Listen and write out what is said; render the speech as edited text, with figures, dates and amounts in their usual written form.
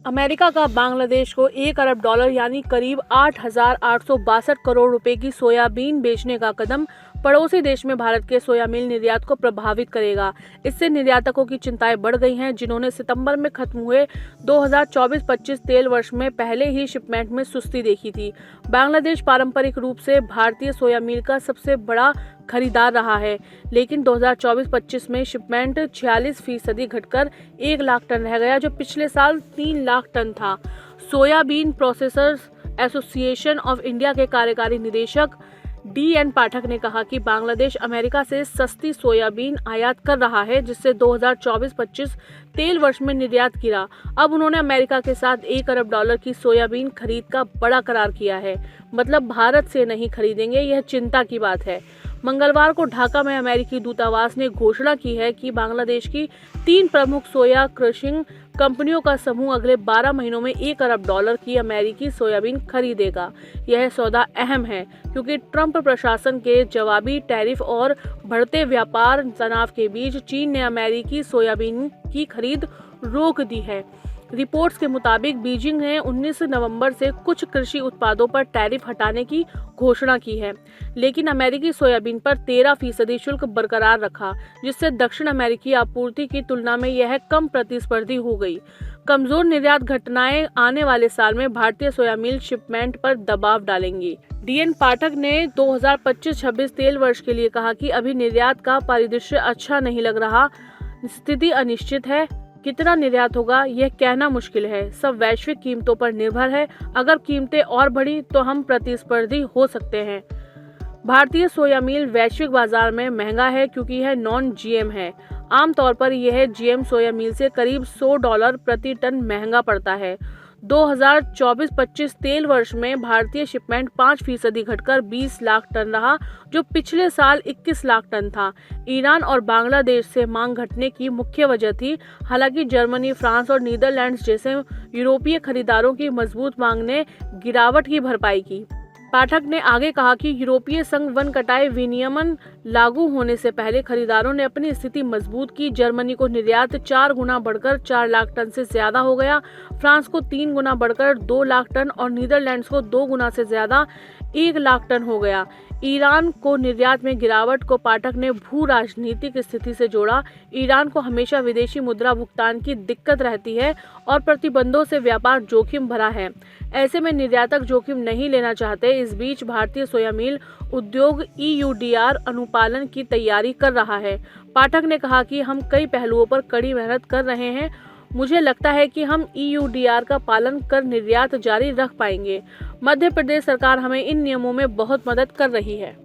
America का बांग्लादेश को $1 अरब यानी करीब 8,862 करोड़ रुपए की सोयाबीन बेचने का कदम पड़ोसी देश में भारत के सोया मिल निर्यात को प्रभावित करेगा। इससे निर्यातकों की चिंताएं बढ़ गई हैं, जिन्होंने सितंबर में खत्म हुए 2024-25 तेल वर्ष में पहले ही शिपमेंट में सुस्ती देखी थी। बांग्लादेश पारंपरिक रूप से भारतीय सोया मिल का सबसे बड़ा खरीदार रहा है, लेकिन 2024-25 में शिपमेंट 46% घटकर 1 लाख टन रह गया, जो पिछले साल 3 लाख टन था। Soybean processors association of India के कार्यकारी निदेशक DN पाठक ने कहा कि बांग्लादेश अमेरिका से सस्ती सोयाबीन आयात कर रहा है, जिससे 2024-25 तेल वर्ष में निर्यात गिरा। अब उन्होंने अमेरिका के साथ $1 अरब की सोयाबीन खरीद का बड़ा करार किया है, मतलब भारत से नहीं खरीदेंगे। यह चिंता की बात है। मंगलवार को ढाका में अमेरिकी दूतावास ने घोषणा की है कि बांग्लादेश की 3 प्रमुख सोया क्रशिंग कंपनियों का समूह अगले 12 महीनों में $1 अरब की अमेरिकी सोयाबीन खरीदेगा। यह सौदा अहम है क्योंकि ट्रंप प्रशासन के जवाबी टैरिफ और बढ़ते व्यापार तनाव के बीच चीन ने अमेरिकी सोयाबीन की खरीद रोक दी है। रिपोर्ट्स के मुताबिक बीजिंग ने 19 नवंबर से कुछ कृषि उत्पादों पर टैरिफ हटाने की घोषणा की है, लेकिन अमेरिकी सोयाबीन पर 13% शुल्क बरकरार रखा, जिससे दक्षिण अमेरिकी आपूर्ति की तुलना में यह कम प्रतिस्पर्धी हो गई। कमजोर निर्यात घटनाएं आने वाले साल में भारतीय सोया मिल शिपमेंट पर दबाव डालेंगी। DN पाठक ने 2025-26 तेल वर्ष के लिए कहा कि अभी निर्यात का परिदृश्य अच्छा नहीं लग रहा। स्थिति अनिश्चित है। कितना निर्यात होगा यह कहना मुश्किल है। सब वैश्विक कीमतों पर निर्भर है। अगर कीमतें और बढ़ी तो हम प्रतिस्पर्धी हो सकते हैं। भारतीय सोया मिल वैश्विक बाजार में महंगा है क्योंकि यह नॉन GM है। आमतौर पर यह GM सोया मिल से करीब $100 प्रति टन महंगा पड़ता है। 2024-25 तेल वर्ष में भारतीय शिपमेंट 5% घटकर 20 लाख टन रहा, जो पिछले साल 21 लाख टन था। ईरान और बांग्लादेश से मांग घटने की मुख्य वजह थी। हालांकि जर्मनी, फ्रांस और नीदरलैंड्स जैसे यूरोपीय खरीदारों की मजबूत मांग ने गिरावट की भरपाई की। पाठक ने आगे कहा कि यूरोपीय संघ वन कटाई विनियमन लागू होने से पहले खरीदारों ने अपनी स्थिति मजबूत की। जर्मनी को निर्यात 4 गुना बढ़कर 4 लाख टन से ज्यादा हो गया, फ्रांस को 3 गुना बढ़कर 2 लाख टन और नीदरलैंड्स को 2 गुना से ज्यादा 1 लाख टन हो गया। ईरान को निर्यात में गिरावट को पाठक ने भू राजनीतिक स्थिति से जोड़ा। ईरान को हमेशा विदेशी मुद्रा भुगतान की दिक्कत रहती है और प्रतिबंधों से व्यापार जोखिम भरा है। ऐसे में निर्यातक जोखिम नहीं लेना चाहते। इस बीच भारतीय सोया मिल उद्योग EUDR अनुपालन की तैयारी कर रहा है। पाठक ने कहा कि हम कई पहलुओं पर कड़ी मेहनत कर रहे हैं। मुझे लगता है कि हम EUDR का पालन कर निर्यात जारी रख पाएंगे। मध्य प्रदेश सरकार हमें इन नियमों में बहुत मदद कर रही है।